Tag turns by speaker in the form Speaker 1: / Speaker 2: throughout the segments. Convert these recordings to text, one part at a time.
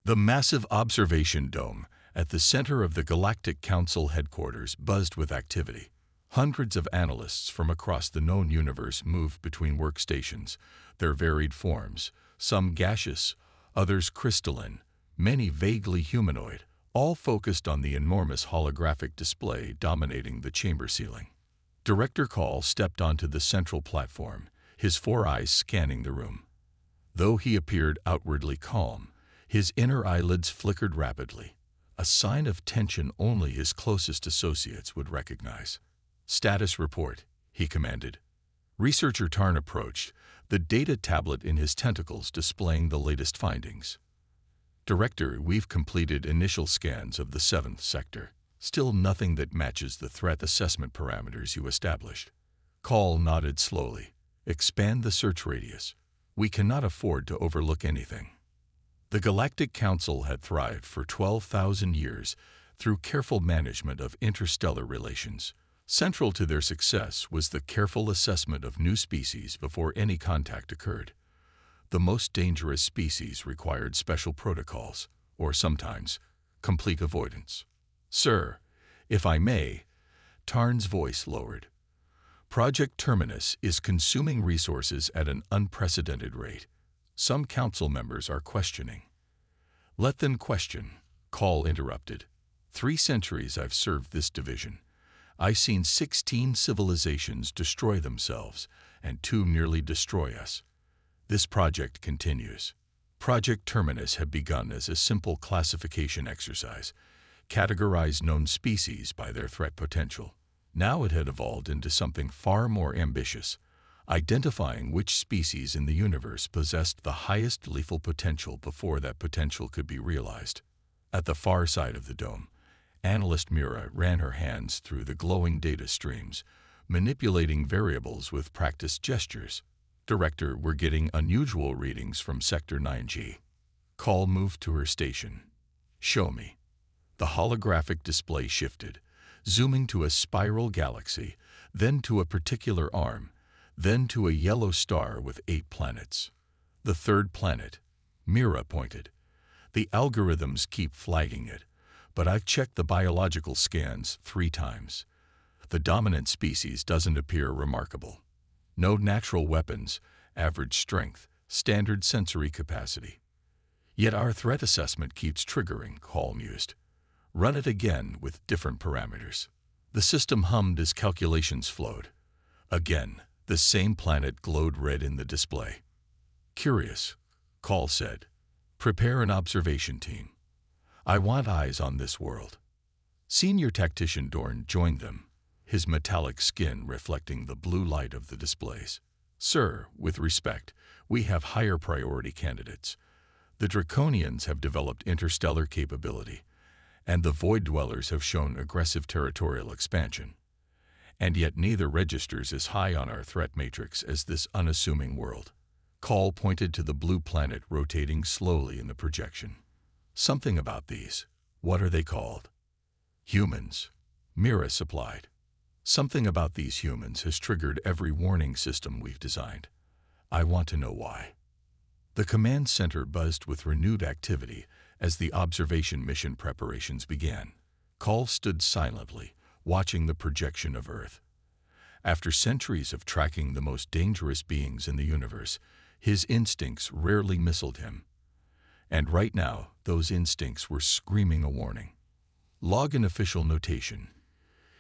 Speaker 1: The massive observation dome at the center of the Galactic Council headquarters buzzed with activity. Hundreds of analysts from across the known universe moved between workstations, their varied forms, some gaseous, others crystalline, many vaguely humanoid, all focused on the enormous holographic display dominating the chamber ceiling. Director Call stepped onto the central platform, his four eyes scanning the room. Though he appeared outwardly calm, his inner eyelids flickered rapidly, a sign of tension only his closest associates would recognize. "Status report," he commanded. Researcher Tarn approached, the data tablet in his tentacles displaying the latest findings. "Director, we've completed initial scans of the 7th sector. Still nothing that matches the threat assessment parameters you established." Call nodded slowly. "Expand the search radius. We cannot afford to overlook anything." The Galactic Council had thrived for 12,000 years through careful management of interstellar relations. Central to their success was the careful assessment of new species before any contact occurred. The most dangerous species required special protocols, or sometimes complete avoidance. "Sir, if I may," Tarn's voice lowered. "Project Terminus is consuming resources at an unprecedented rate. Some council members are questioning." "Let them question," Call interrupted. 3 centuries I've served this division. I've seen 16 civilizations destroy themselves, and 2 nearly destroy us. This project continues. Project Terminus had begun as a simple classification exercise, categorize known species by their threat potential. Now it had evolved into something far more ambitious, identifying which species in the universe possessed the highest lethal potential before that potential could be realized. At the far side of the dome, Analyst Mira ran her hands through the glowing data streams, manipulating variables with practiced gestures. "Director, we're getting unusual readings from Sector 9G. Call moved to her station. "Show me." The holographic display shifted, zooming to a spiral galaxy, then to a particular arm, then to a yellow star with 8 planets. "The 3rd planet," Mira pointed. "The algorithms keep flagging it, but I've checked the biological scans 3 times. The dominant species doesn't appear remarkable. No natural weapons, average strength, standard sensory capacity. Yet our threat assessment keeps triggering," Call mused. "Run it again with different parameters." The system hummed as calculations flowed. Again, the same planet glowed red in the display. "Curious," Call said. "Prepare an observation team. I want eyes on this world." Senior Tactician Dorn joined them, his metallic skin reflecting the blue light of the displays. "Sir, with respect, we have higher priority candidates. The Draconians have developed interstellar capability, and the Void Dwellers have shown aggressive territorial expansion. And yet neither registers as high on our threat matrix as this unassuming world." Call pointed to the blue planet rotating slowly in the projection. "Something about these. What are they called?" "Humans," Mira supplied. "Something about these humans has triggered every warning system we've designed. I want to know why." The command center buzzed with renewed activity as the observation mission preparations began. Call stood silently, watching the projection of Earth. After centuries of tracking the most dangerous beings in the universe, his instincts rarely misled him. And right now, those instincts were screaming a warning. "Log an official notation,"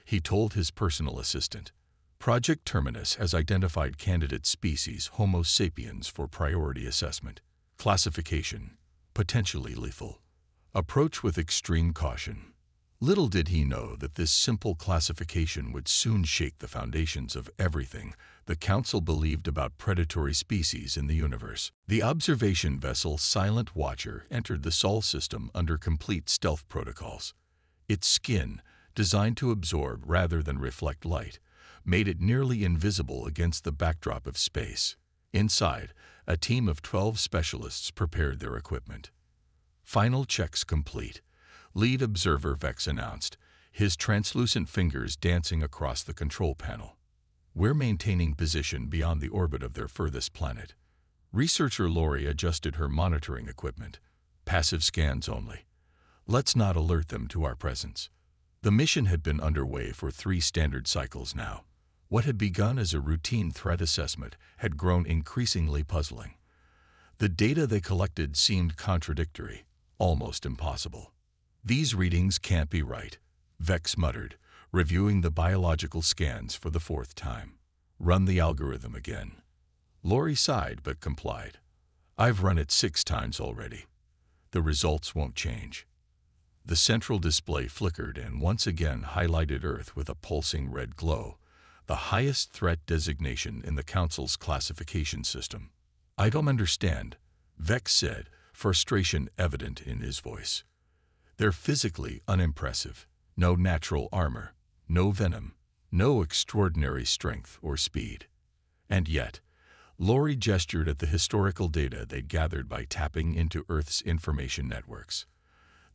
Speaker 1: he told his personal assistant. "Project Terminus has identified candidate species Homo sapiens for priority assessment. Classification: potentially lethal. Approach with extreme caution." Little did he know that this simple classification would soon shake the foundations of everything the Council believed about predatory species in the universe. The observation vessel Silent Watcher entered the Sol system under complete stealth protocols. Its skin, designed to absorb rather than reflect light, made it nearly invisible against the backdrop of space. Inside, a team of 12 specialists prepared their equipment. "Final checks complete," Lead Observer Vex announced, his translucent fingers dancing across the control panel. "We're maintaining position beyond the orbit of their furthest planet." Researcher Lori adjusted her monitoring equipment. Passive scans only. Let's not alert them to our presence. The mission had been underway for 3 standard cycles now. What had begun as a routine threat assessment had grown increasingly puzzling. The data they collected seemed contradictory, almost impossible. These readings can't be right, Vex muttered, reviewing the biological scans for the 4th time. Run the algorithm again. Lori sighed but complied. I've run it 6 times already. The results won't change. The central display flickered and once again highlighted Earth with a pulsing red glow, the highest threat designation in the Council's classification system. I don't understand, Vex said, frustration evident in his voice. They're physically unimpressive. No natural armor, no venom, no extraordinary strength or speed. And yet, Lori gestured at the historical data they'd gathered by tapping into Earth's information networks.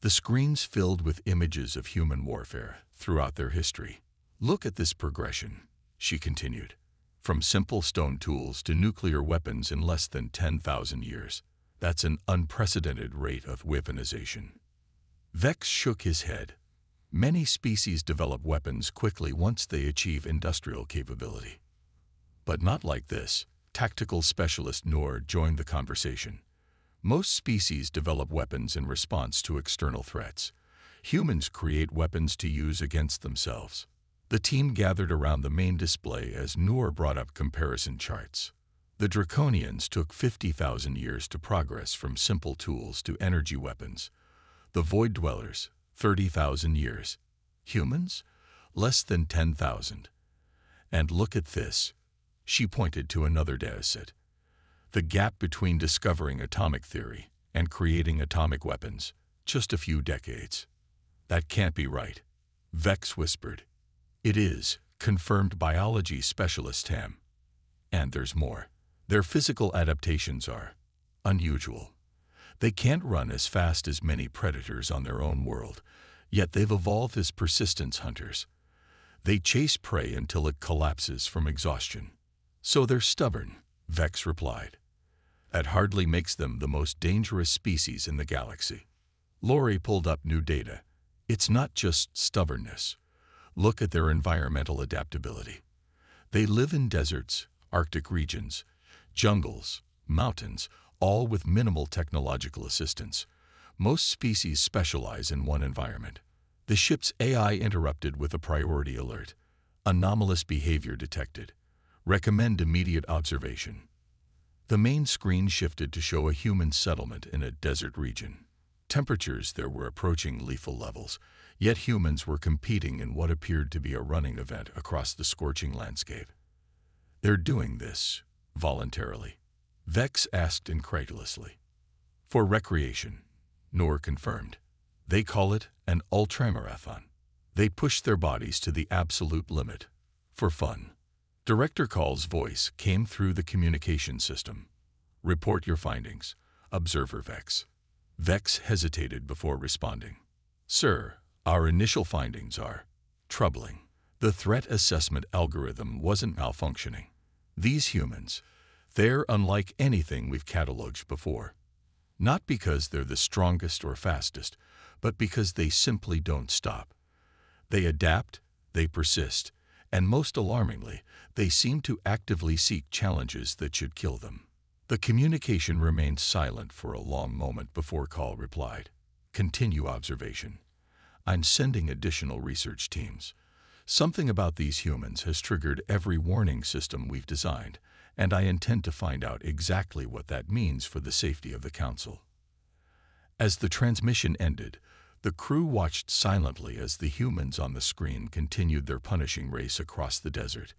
Speaker 1: The screens filled with images of human warfare throughout their history. Look at this progression, she continued. From simple stone tools to nuclear weapons in less than 10,000 years. That's an unprecedented rate of weaponization. Vex shook his head. Many species develop weapons quickly once they achieve industrial capability. But not like this. Tactical specialist Noor joined the conversation. Most species develop weapons in response to external threats. Humans create weapons to use against themselves. The team gathered around the main display as Noor brought up comparison charts. The Draconians took 50,000 years to progress from simple tools to energy weapons. The Void Dwellers, 30,000 years. Humans? Less than 10,000. And look at this. She pointed to another dataset. The gap between discovering atomic theory and creating atomic weapons, just a few decades. That can't be right, Vex whispered. It is, confirmed biology specialist Tam. And there's more. Their physical adaptations are unusual. They can't run as fast as many predators on their own world, yet they've evolved as persistence hunters. They chase prey until it collapses from exhaustion. So they're stubborn, Vex replied. That hardly makes them the most dangerous species in the galaxy. Lori pulled up new data. It's not just stubbornness. Look at their environmental adaptability. They live in deserts, Arctic regions, jungles, mountains, all with minimal technological assistance. Most species specialize in one environment. The ship's AI interrupted with a priority alert. Anomalous behavior detected. Recommend immediate observation. The main screen shifted to show a human settlement in a desert region. Temperatures there were approaching lethal levels, yet humans were competing in what appeared to be a running event across the scorching landscape. They're doing this, voluntarily, Vex asked incredulously. For recreation, Noor confirmed. They call it an ultramarathon. They push their bodies to the absolute limit, for fun. Director Call's voice came through the communication system. Report your findings, Observer Vex. Vex hesitated before responding. Sir, our initial findings are troubling. The threat assessment algorithm wasn't malfunctioning. These humans, they're unlike anything we've cataloged before. Not because they're the strongest or fastest, but because they simply don't stop. They adapt, they persist, and most alarmingly, they seem to actively seek challenges that should kill them. The communication remained silent for a long moment before Call replied. Continue observation. I'm sending additional research teams. Something about these humans has triggered every warning system we've designed, and I intend to find out exactly what that means for the safety of the Council. As the transmission ended, the crew watched silently as the humans on the screen continued their punishing race across the desert,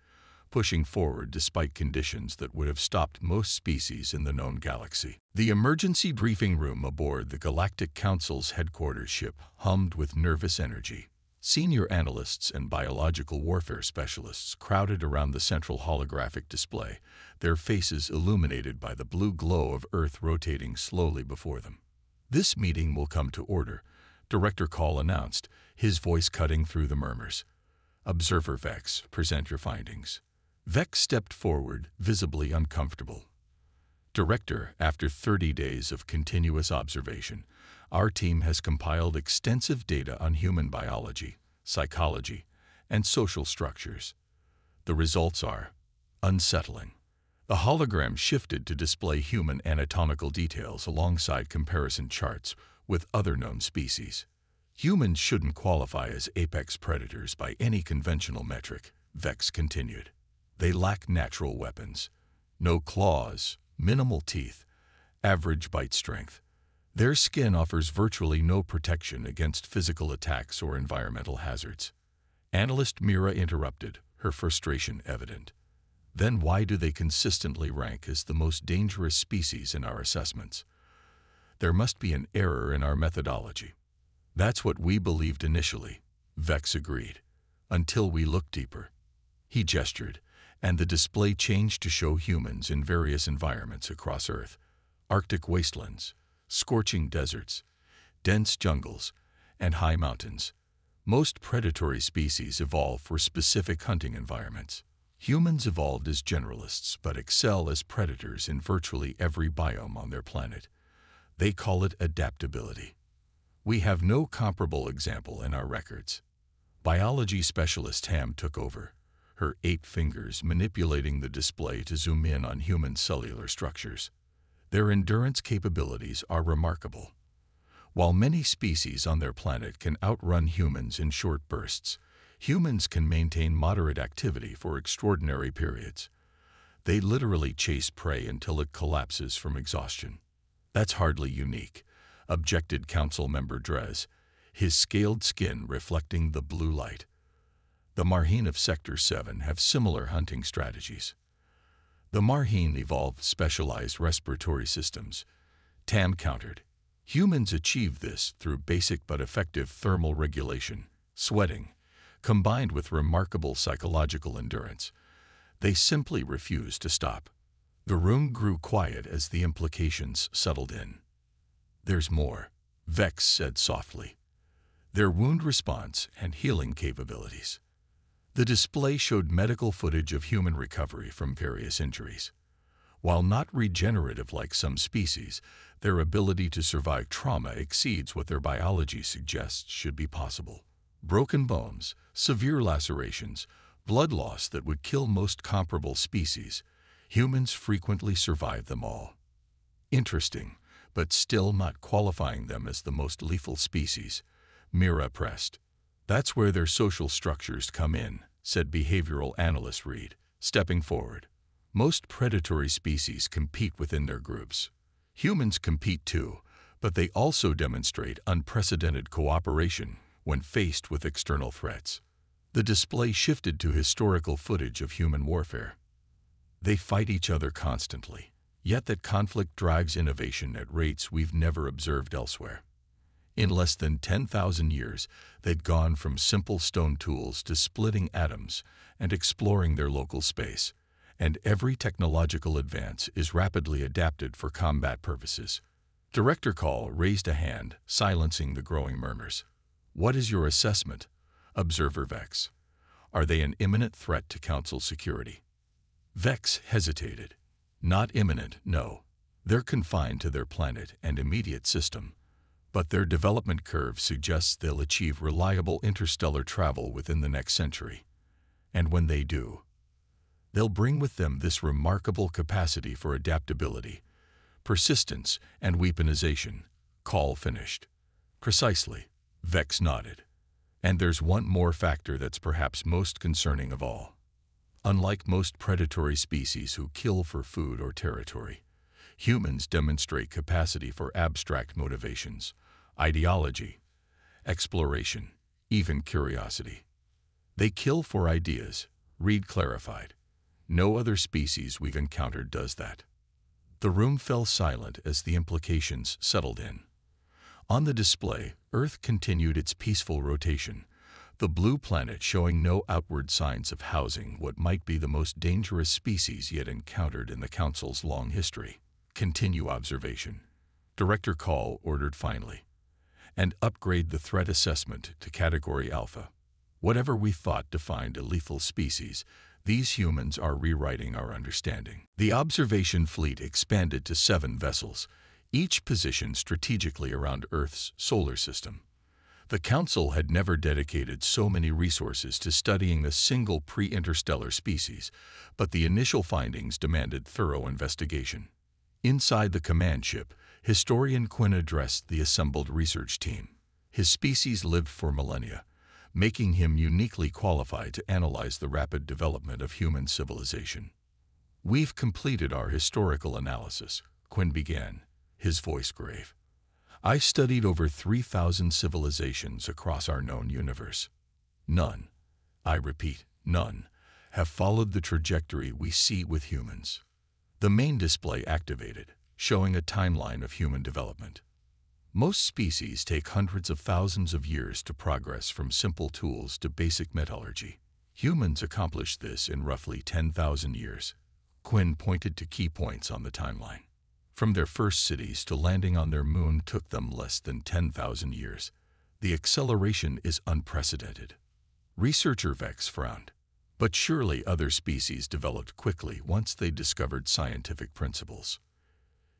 Speaker 1: pushing forward despite conditions that would have stopped most species in the known galaxy. The emergency briefing room aboard the Galactic Council's headquarters ship hummed with nervous energy. Senior analysts and biological warfare specialists crowded around the central holographic display, their faces illuminated by the blue glow of Earth rotating slowly before them. This meeting will come to order, Director Call announced, his voice cutting through the murmurs. Observer Vex, present your findings. Vex stepped forward, visibly uncomfortable. Director, after 30 days of continuous observation, Our team has compiled extensive data on human biology, psychology, and social structures. The results are unsettling. The hologram shifted to display human anatomical details alongside comparison charts with other known species. Humans shouldn't qualify as apex predators by any conventional metric, Vex continued. They lack natural weapons. No claws, minimal teeth, average bite strength. Their skin offers virtually no protection against physical attacks or environmental hazards. Analyst Mira interrupted, her frustration evident. Then why do they consistently rank as the most dangerous species in our assessments? There must be an error in our methodology. That's what we believed initially, Vex agreed, until we looked deeper. He gestured, and the display changed to show humans in various environments across Earth: Arctic wastelands, scorching deserts, dense jungles, and high mountains. Most predatory species evolve for specific hunting environments. Humans evolved as generalists but excel as predators in virtually every biome on their planet. They call it adaptability. We have no comparable example in our records. Biology specialist Ham took over, her 8 fingers manipulating the display to zoom in on human cellular structures. Their endurance capabilities are remarkable. While many species on their planet can outrun humans in short bursts, humans can maintain moderate activity for extraordinary periods. They literally chase prey until it collapses from exhaustion. That's hardly unique, objected Council Member Drez, his scaled skin reflecting the blue light. The Marheen of Sector 7 have similar hunting strategies. The Marheen evolved specialized respiratory systems, Tam countered. Humans achieve this through basic but effective thermal regulation, sweating, combined with remarkable psychological endurance. They simply refuse to stop. The room grew quiet as the implications settled in. There's more, Vex said softly. Their wound response and healing capabilities. The display showed medical footage of human recovery from various injuries. While not regenerative like some species, their ability to survive trauma exceeds what their biology suggests should be possible. Broken bones, severe lacerations, blood loss that would kill most comparable species, humans frequently survive them all. Interesting, but still not qualifying them as the most lethal species, Mira pressed. That's where their social structures come in, said behavioral analyst Reed, stepping forward. Most predatory species compete within their groups. Humans compete too, but they also demonstrate unprecedented cooperation when faced with external threats. The display shifted to historical footage of human warfare. They fight each other constantly, yet that conflict drives innovation at rates we've never observed elsewhere. In less than 10,000 years, they'd gone from simple stone tools to splitting atoms and exploring their local space. And every technological advance is rapidly adapted for combat purposes. Director Call raised a hand, silencing the growing murmurs. What is your assessment? Observer Vex. Are they an imminent threat to Council security? Vex hesitated. Not imminent, no. They're confined to their planet and immediate system. But their development curve suggests they'll achieve reliable interstellar travel within the next century. And when they do, they'll bring with them this remarkable capacity for adaptability, persistence, and weaponization. Call finished. Precisely, Vex nodded. And there's one more factor that's perhaps most concerning of all. Unlike most predatory species who kill for food or territory, humans demonstrate capacity for abstract motivations, ideology, exploration, even curiosity. They kill for ideas, Reed clarified. No other species we've encountered does that. The room fell silent as the implications settled in. On the display, Earth continued its peaceful rotation, the blue planet showing no outward signs of housing what might be the most dangerous species yet encountered in the Council's long history. Continue observation, Director Call ordered finally, and upgrade the threat assessment to Category Alpha. Whatever we thought defined a lethal species, these humans are rewriting our understanding. The observation fleet expanded to 7 vessels, each positioned strategically around Earth's solar system. The Council had never dedicated so many resources to studying a single pre-interstellar species, but the initial findings demanded thorough investigation. Inside the command ship, historian Quinn addressed the assembled research team. His species lived for millennia, making him uniquely qualified to analyze the rapid development of human civilization. "We've completed our historical analysis," Quinn began, his voice grave. "I studied over 3,000 civilizations across our known universe. None, I repeat, none, have followed the trajectory we see with humans." The main display activated, showing a timeline of human development. Most species take hundreds of thousands of years to progress from simple tools to basic metallurgy. Humans accomplished this in roughly 10,000 years. Quinn pointed to key points on the timeline. From their first cities to landing on their moon took them less than 10,000 years. The acceleration is unprecedented. Researcher Vex frowned. But surely other species developed quickly once they discovered scientific principles.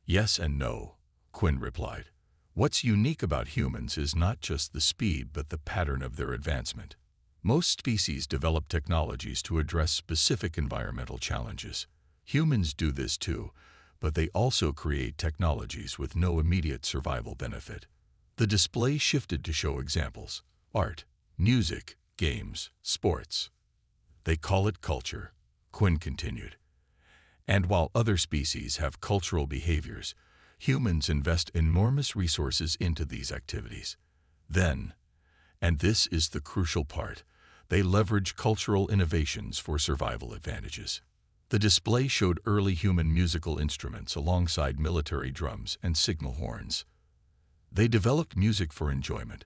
Speaker 1: "Yes and no," Quinn replied. "What's unique about humans is not just the speed but the pattern of their advancement. Most species develop technologies to address specific environmental challenges. Humans do this too, but they also create technologies with no immediate survival benefit." The display shifted to show examples: art, music, games, sports. "They call it culture," Quinn continued. "And while other species have cultural behaviors, humans invest enormous resources into these activities. Then, and this is the crucial part, they leverage cultural innovations for survival advantages." The display showed early human musical instruments alongside military drums and signal horns. "They developed music for enjoyment,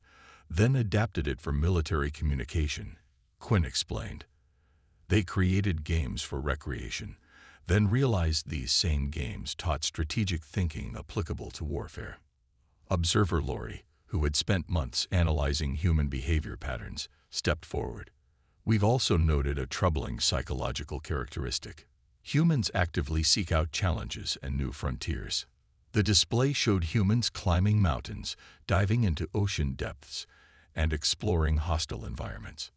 Speaker 1: then adapted it for military communication," Quinn explained. "They created games for recreation, then realized these same games taught strategic thinking applicable to warfare." Observer Lori, who had spent months analyzing human behavior patterns, stepped forward. "We've also noted a troubling psychological characteristic. Humans actively seek out challenges and new frontiers." The display showed humans climbing mountains, diving into ocean depths, and exploring hostile environments.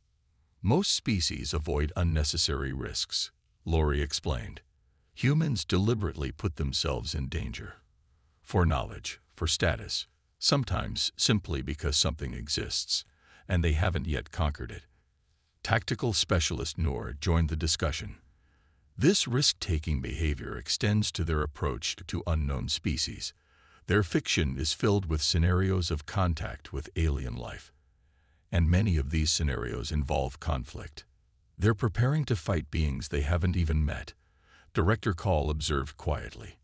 Speaker 1: "Most species avoid unnecessary risks," Lori explained. "Humans deliberately put themselves in danger. For knowledge, for status, sometimes simply because something exists, and they haven't yet conquered it." Tactical specialist Noor joined the discussion. "This risk-taking behavior extends to their approach to unknown species. Their fiction is filled with scenarios of contact with alien life. And many of these scenarios involve conflict. They're preparing to fight beings they haven't even met," Director Call observed quietly.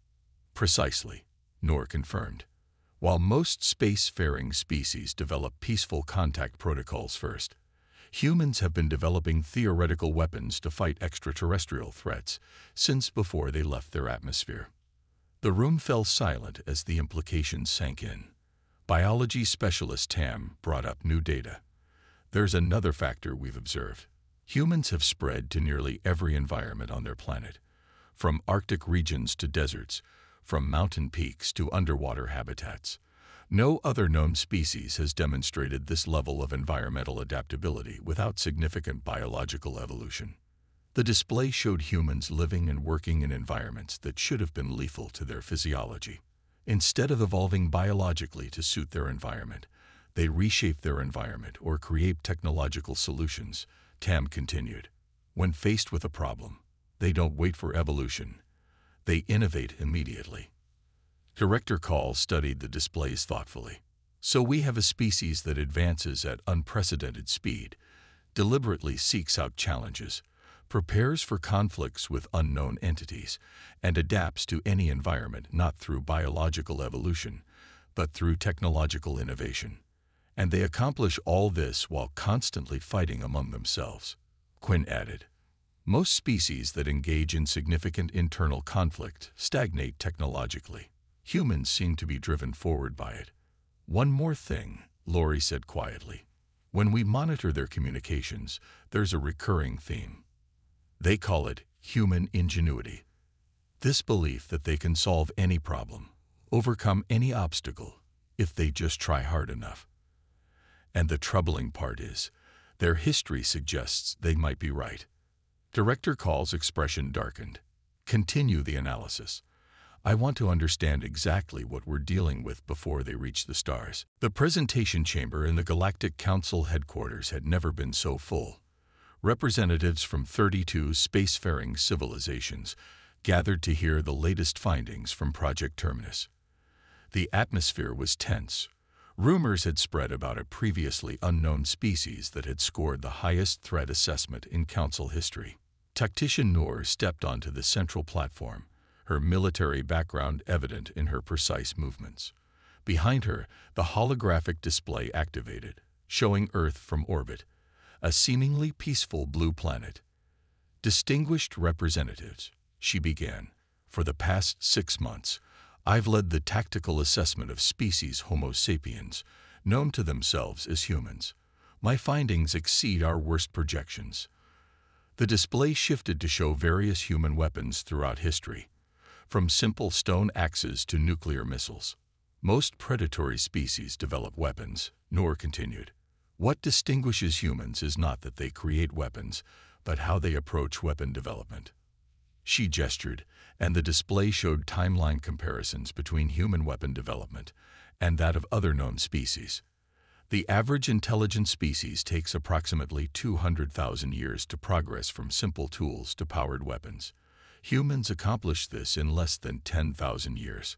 Speaker 1: "Precisely," Noor confirmed. "While most spacefaring species develop peaceful contact protocols first, humans have been developing theoretical weapons to fight extraterrestrial threats since before they left their atmosphere." The room fell silent as the implications sank in. Biology specialist Tam brought up new data. "There's another factor we've observed. Humans have spread to nearly every environment on their planet, from Arctic regions to deserts, from mountain peaks to underwater habitats. No other known species has demonstrated this level of environmental adaptability without significant biological evolution." The display showed humans living and working in environments that should have been lethal to their physiology. Instead of evolving biologically to suit their environment, they reshape their environment or create technological solutions, Tam continued. "When faced with a problem, they don't wait for evolution. They innovate immediately." Director Call studied the displays thoughtfully. "So we have a species that advances at unprecedented speed, deliberately seeks out challenges, prepares for conflicts with unknown entities, and adapts to any environment not through biological evolution, but through technological innovation. And they accomplish all this while constantly fighting among themselves," Quinn added. "Most species that engage in significant internal conflict stagnate technologically. Humans seem to be driven forward by it." "One more thing," Lori said quietly. "When we monitor their communications, there's a recurring theme. They call it human ingenuity. This belief that they can solve any problem, overcome any obstacle if they just try hard enough. And the troubling part is, their history suggests they might be right. Director Call's expression darkened. Continue the analysis. I want to understand exactly what we're dealing with before they reach the stars. The presentation chamber in the Galactic Council headquarters had never been so full. Representatives from 32 spacefaring civilizations gathered to hear the latest findings from Project Terminus. The atmosphere was tense. Rumors had spread about a previously unknown species that had scored the highest threat assessment in Council history. Tactician Noor stepped onto the central platform, her military background evident in her precise movements. Behind her, the holographic display activated, showing Earth from orbit, a seemingly peaceful blue planet. Distinguished representatives, she began, for the past 6 months, I've led the tactical assessment of species Homo sapiens, known to themselves as humans. My findings exceed our worst projections. The display shifted to show various human weapons throughout history, from simple stone axes to nuclear missiles. Most predatory species develop weapons, Noor continued. What distinguishes humans is not that they create weapons, but how they approach weapon development. She gestured, and the display showed timeline comparisons between human weapon development and that of other known species. The average intelligent species takes approximately 200,000 years to progress from simple tools to powered weapons. Humans accomplish this in less than 10,000 years.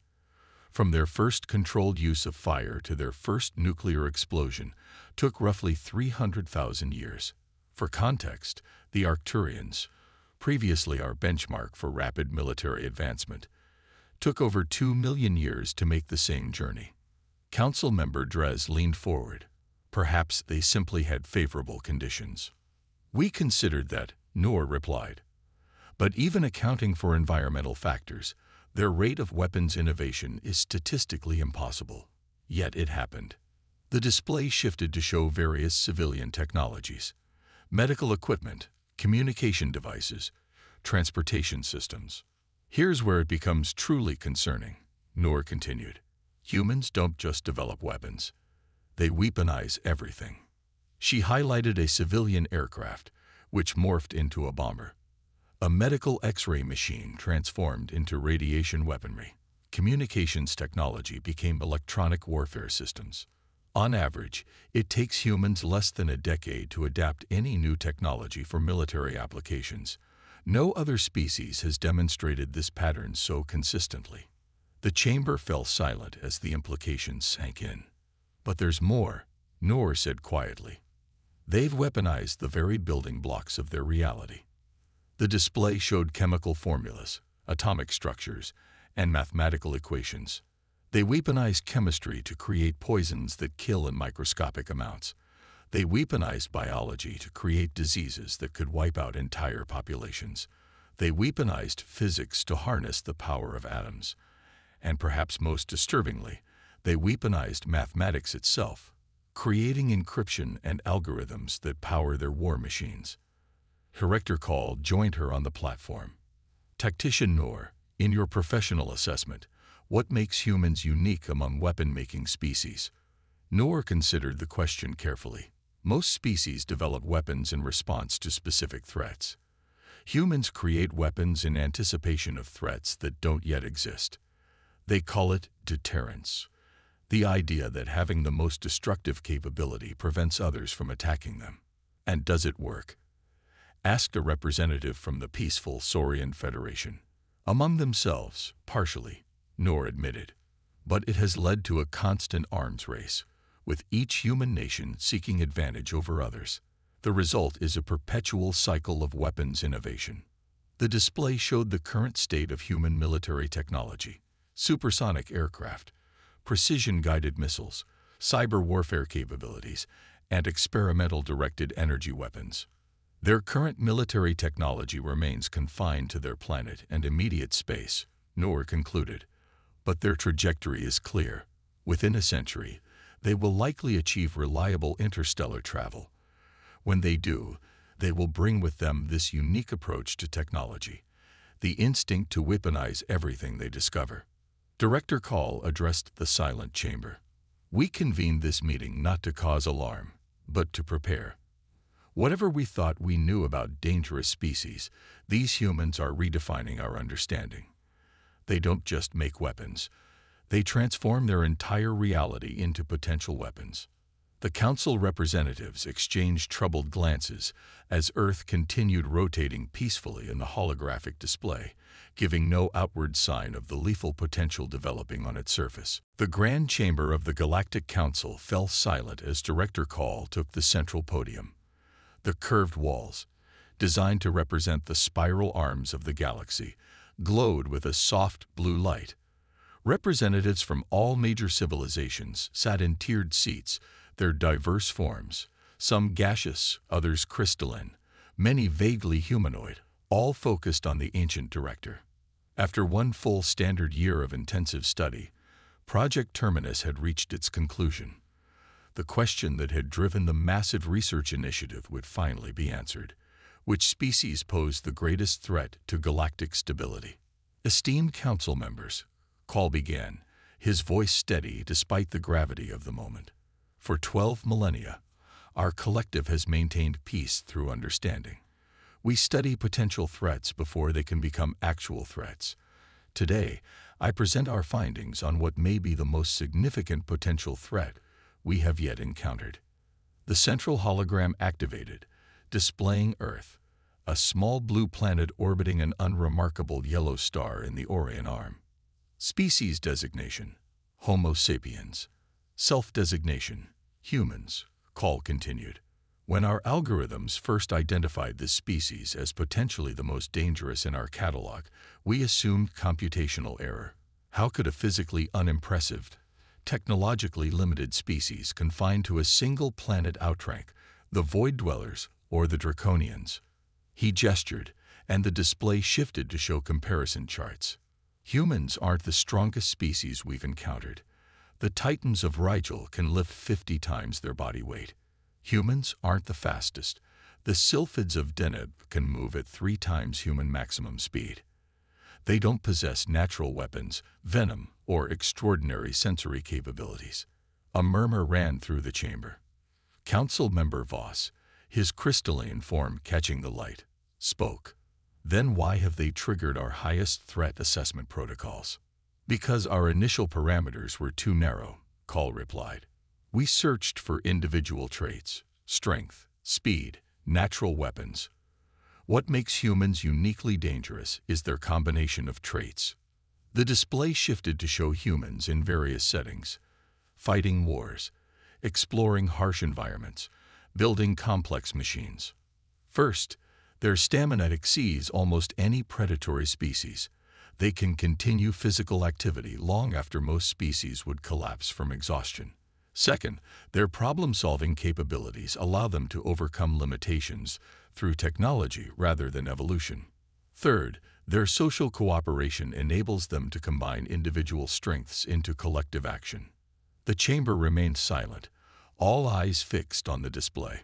Speaker 1: From their first controlled use of fire to their first nuclear explosion took roughly 300,000 years. For context, the Arcturians, previously our benchmark for rapid military advancement, took over 2 million years to make the same journey. Council member Drez leaned forward. Perhaps they simply had favorable conditions. We considered that, Noor replied. But even accounting for environmental factors, their rate of weapons innovation is statistically impossible. Yet it happened. The display shifted to show various civilian technologies, medical equipment, communication devices, transportation systems. Here's where it becomes truly concerning, Noor continued. Humans don't just develop weapons. They weaponize everything. She highlighted a civilian aircraft, which morphed into a bomber. A medical X-ray machine transformed into radiation weaponry. Communications technology became electronic warfare systems. On average, it takes humans less than a decade to adapt any new technology for military applications. No other species has demonstrated this pattern so consistently. The chamber fell silent as the implications sank in. But there's more, Noor said quietly. They've weaponized the very building blocks of their reality. The display showed chemical formulas, atomic structures, and mathematical equations. They weaponized chemistry to create poisons that kill in microscopic amounts. They weaponized biology to create diseases that could wipe out entire populations. They weaponized physics to harness the power of atoms. And perhaps most disturbingly, they weaponized mathematics itself, creating encryption and algorithms that power their war machines. Director Call joined her on the platform. Tactician Noor, in your professional assessment, what makes humans unique among weapon-making species? Noor considered the question carefully. Most species develop weapons in response to specific threats. Humans create weapons in anticipation of threats that don't yet exist. They call it deterrence, the idea that having the most destructive capability prevents others from attacking them. And does it work? Asked a representative from the peaceful Saurian Federation. Among themselves, partially, Noor admitted. But it has led to a constant arms race, with each human nation seeking advantage over others. The result is a perpetual cycle of weapons innovation. The display showed the current state of human military technology: supersonic aircraft, precision-guided missiles, cyber warfare capabilities, and experimental directed energy weapons. Their current military technology remains confined to their planet and immediate space, Noor concluded. But their trajectory is clear. Within a century, they will likely achieve reliable interstellar travel. When they do, they will bring with them this unique approach to technology, the instinct to weaponize everything they discover. Director Call addressed the silent chamber. We convened this meeting not to cause alarm, but to prepare. Whatever we thought we knew about dangerous species, these humans are redefining our understanding. They don't just make weapons. They transform their entire reality into potential weapons. The Council representatives exchanged troubled glances as Earth continued rotating peacefully in the holographic display, giving no outward sign of the lethal potential developing on its surface. The Grand Chamber of the Galactic Council fell silent as Director Call took the central podium. The curved walls, designed to represent the spiral arms of the galaxy, glowed with a soft blue light. Representatives from all major civilizations sat in tiered seats, their diverse forms, some gaseous, others crystalline, many vaguely humanoid, all focused on the ancient director. After one full standard year of intensive study, Project Terminus had reached its conclusion. The question that had driven the massive research initiative would finally be answered. Which species posed the greatest threat to galactic stability? Esteemed council members, Call began, his voice steady despite the gravity of the moment. For 12 millennia, our collective has maintained peace through understanding. We study potential threats before they can become actual threats. Today, I present our findings on what may be the most significant potential threat we have yet encountered. The central hologram activated, displaying Earth, a small blue planet orbiting an unremarkable yellow star in the Orion Arm. Species designation, Homo sapiens. Self-designation, humans, Call continued. When our algorithms first identified this species as potentially the most dangerous in our catalog, we assumed computational error. How could a physically unimpressive, technologically limited species confined to a single planet outrank the Void Dwellers or the Draconians? He gestured, and the display shifted to show comparison charts. Humans aren't the strongest species we've encountered. The Titans of Rigel can lift 50 times their body weight. Humans aren't the fastest. The Sylphids of Deneb can move at 3 times human maximum speed. They don't possess natural weapons, venom, or extraordinary sensory capabilities. A murmur ran through the chamber. Council member Voss, his crystalline form catching the light, spoke. Then why have they triggered our highest threat assessment protocols? Because our initial parameters were too narrow, Call replied. We searched for individual traits, strength, speed, natural weapons. What makes humans uniquely dangerous is their combination of traits. The display shifted to show humans in various settings, fighting wars, exploring harsh environments, building complex machines. First, their stamina exceeds almost any predatory species. They can continue physical activity long after most species would collapse from exhaustion. Second, their problem-solving capabilities allow them to overcome limitations through technology rather than evolution. Third, their social cooperation enables them to combine individual strengths into collective action. The chamber remained silent, all eyes fixed on the display.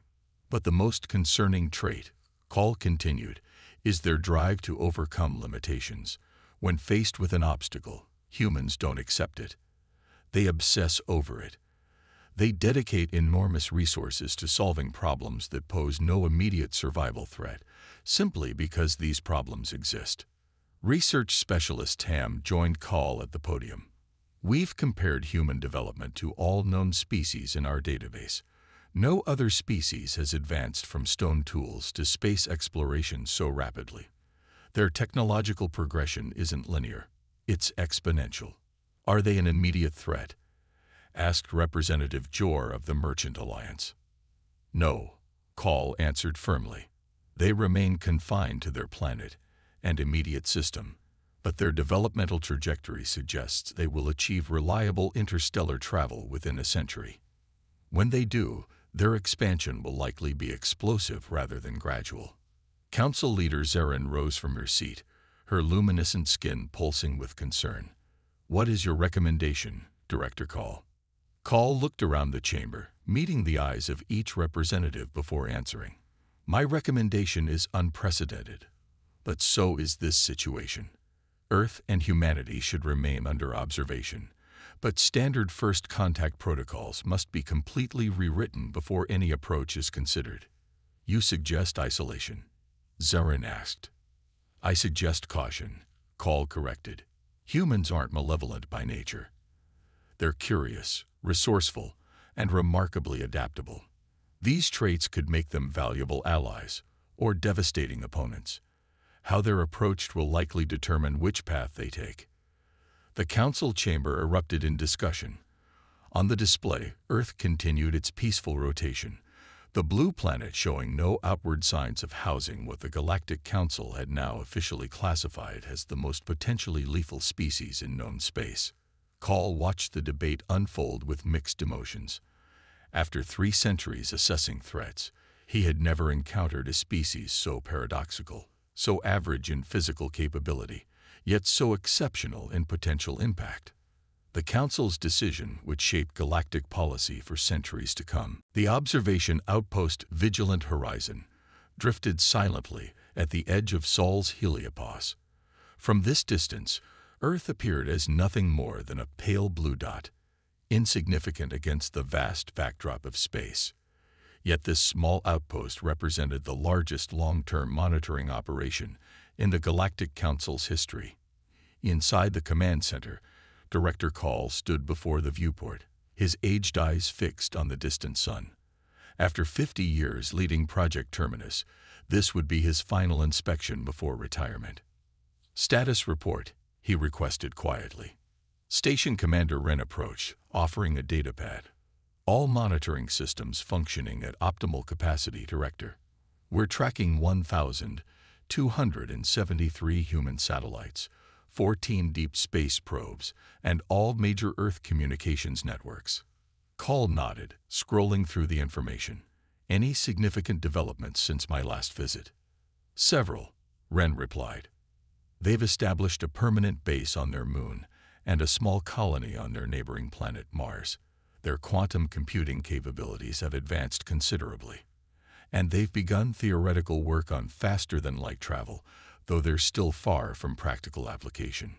Speaker 1: But the most concerning trait, Call continued, is their drive to overcome limitations. When faced with an obstacle, humans don't accept it. They obsess over it. They dedicate enormous resources to solving problems that pose no immediate survival threat, simply because these problems exist. Research specialist Tam joined Call at the podium. We've compared human development to all known species in our database. No other species has advanced from stone tools to space exploration so rapidly. Their technological progression isn't linear, it's exponential. Are they an immediate threat? Asked Representative Jor of the Merchant Alliance. No, Call answered firmly. They remain confined to their planet and immediate system, but their developmental trajectory suggests they will achieve reliable interstellar travel within a century. When they do, their expansion will likely be explosive rather than gradual. Council leader Zarin rose from her seat, her luminescent skin pulsing with concern. What is your recommendation, Director Call? Call looked around the chamber, meeting the eyes of each representative before answering. My recommendation is unprecedented, but so is this situation. Earth and humanity should remain under observation, but standard first contact protocols must be completely rewritten before any approach is considered. You suggest isolation? Zarin asked. I suggest caution, Call corrected. Humans aren't malevolent by nature. They're curious, resourceful, and remarkably adaptable. These traits could make them valuable allies, or devastating opponents. How they're approached will likely determine which path they take. The council chamber erupted in discussion. On the display, Earth continued its peaceful rotation, the blue planet showing no outward signs of housing what the Galactic Council had now officially classified as the most potentially lethal species in known space. Call watched the debate unfold with mixed emotions. After 3 centuries assessing threats, he had never encountered a species so paradoxical, so average in physical capability, yet so exceptional in potential impact. The Council's decision would shape galactic policy for centuries to come. The observation outpost Vigilant Horizon drifted silently at the edge of Sol's heliopause. From this distance, Earth appeared as nothing more than a pale blue dot, insignificant against the vast backdrop of space. Yet this small outpost represented the largest long-term monitoring operation in the Galactic Council's history. Inside the command center, Director Call stood before the viewport, his aged eyes fixed on the distant sun. After 50 years leading Project Terminus, this would be his final inspection before retirement. Status report, he requested quietly. Station Commander Wren approached, offering a datapad. All monitoring systems functioning at optimal capacity, Director. We're tracking 1,273 human satellites, 14 deep space probes, and all major Earth communications networks. Call nodded, scrolling through the information. Any significant developments since my last visit? Several, Wren replied. They've established a permanent base on their moon and a small colony on their neighboring planet Mars. Their quantum computing capabilities have advanced considerably, and they've begun theoretical work on faster-than-light travel, though they're still far from practical application.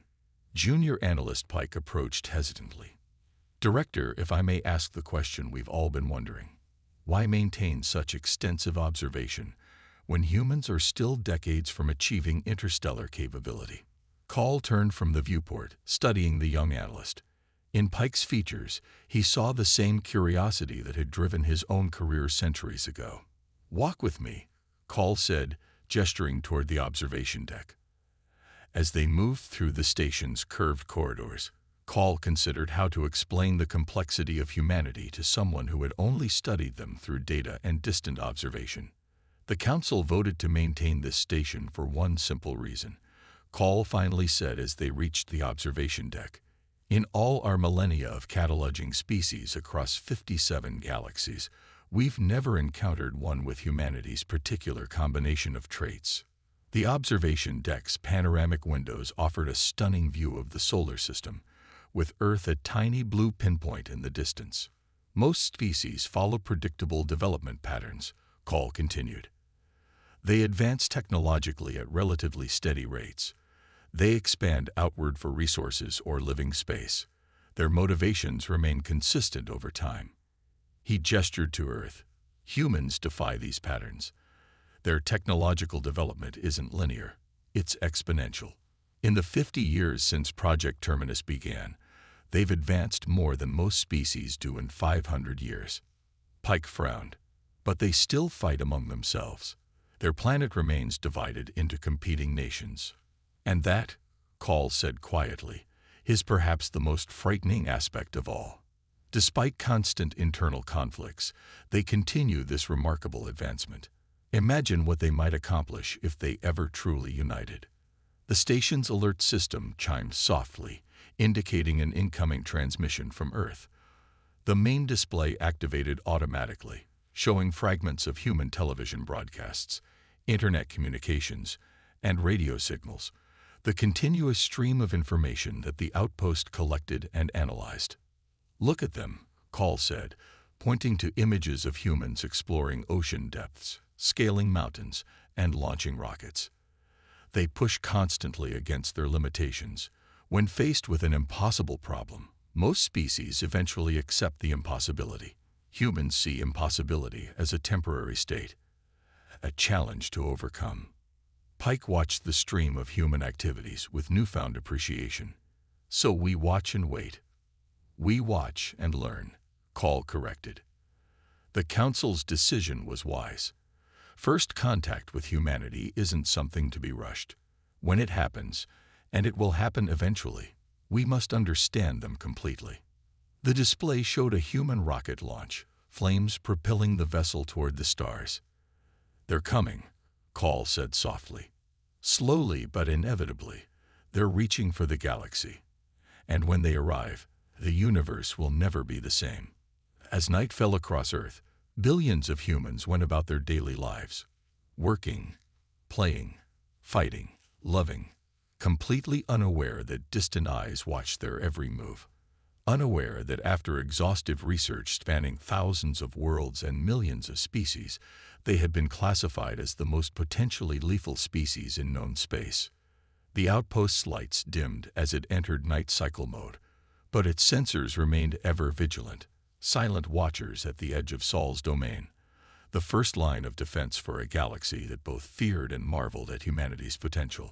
Speaker 1: Junior Analyst Pike approached hesitantly. Director, if I may ask the question we've all been wondering, why maintain such extensive observation when humans are still decades from achieving interstellar capability? Call turned from the viewport, studying the young analyst. In Pike's features, he saw the same curiosity that had driven his own career centuries ago. Walk with me, Call said, gesturing toward the observation deck. As they moved through the station's curved corridors, Call considered how to explain the complexity of humanity to someone who had only studied them through data and distant observation. The Council voted to maintain this station for one simple reason, Call finally said as they reached the observation deck. In all our millennia of cataloging species across 57 galaxies, we've never encountered one with humanity's particular combination of traits. The observation deck's panoramic windows offered a stunning view of the solar system, with Earth a tiny blue pinpoint in the distance. Most species follow predictable development patterns, Call continued. They advance technologically at relatively steady rates. They expand outward for resources or living space. Their motivations remain consistent over time. He gestured to Earth. Humans defy these patterns. Their technological development isn't linear, it's exponential. In the 50 years since Project Terminus began, they've advanced more than most species do in 500 years. Pike frowned. But they still fight among themselves. Their planet remains divided into competing nations. And that, Call said quietly, is perhaps the most frightening aspect of all. Despite constant internal conflicts, they continue this remarkable advancement. Imagine what they might accomplish if they ever truly united. The station's alert system chimed softly, indicating an incoming transmission from Earth. The main display activated automatically, showing fragments of human television broadcasts, internet communications, and radio signals, the continuous stream of information that the outpost collected and analyzed. Look at them, Call said, pointing to images of humans exploring ocean depths, scaling mountains, and launching rockets. They push constantly against their limitations. When faced with an impossible problem, most species eventually accept the impossibility. Humans see impossibility as a temporary state, a challenge to overcome. Pike watched the stream of human activities with newfound appreciation. So we watch and wait. We watch and learn, Call corrected. The Council's decision was wise. First contact with humanity isn't something to be rushed. When it happens, and it will happen eventually, we must understand them completely. The display showed a human rocket launch, flames propelling the vessel toward the stars. "They're coming," Call said softly. "Slowly but inevitably, they're reaching for the galaxy. And when they arrive, the universe will never be the same." As night fell across Earth, billions of humans went about their daily lives, working, playing, fighting, loving, completely unaware that distant eyes watched their every move. Unaware that after exhaustive research spanning thousands of worlds and millions of species, they had been classified as the most potentially lethal species in known space. The outpost's lights dimmed as it entered night cycle mode, but its sensors remained ever vigilant, silent watchers at the edge of Sol's domain, the first line of defense for a galaxy that both feared and marveled at humanity's potential.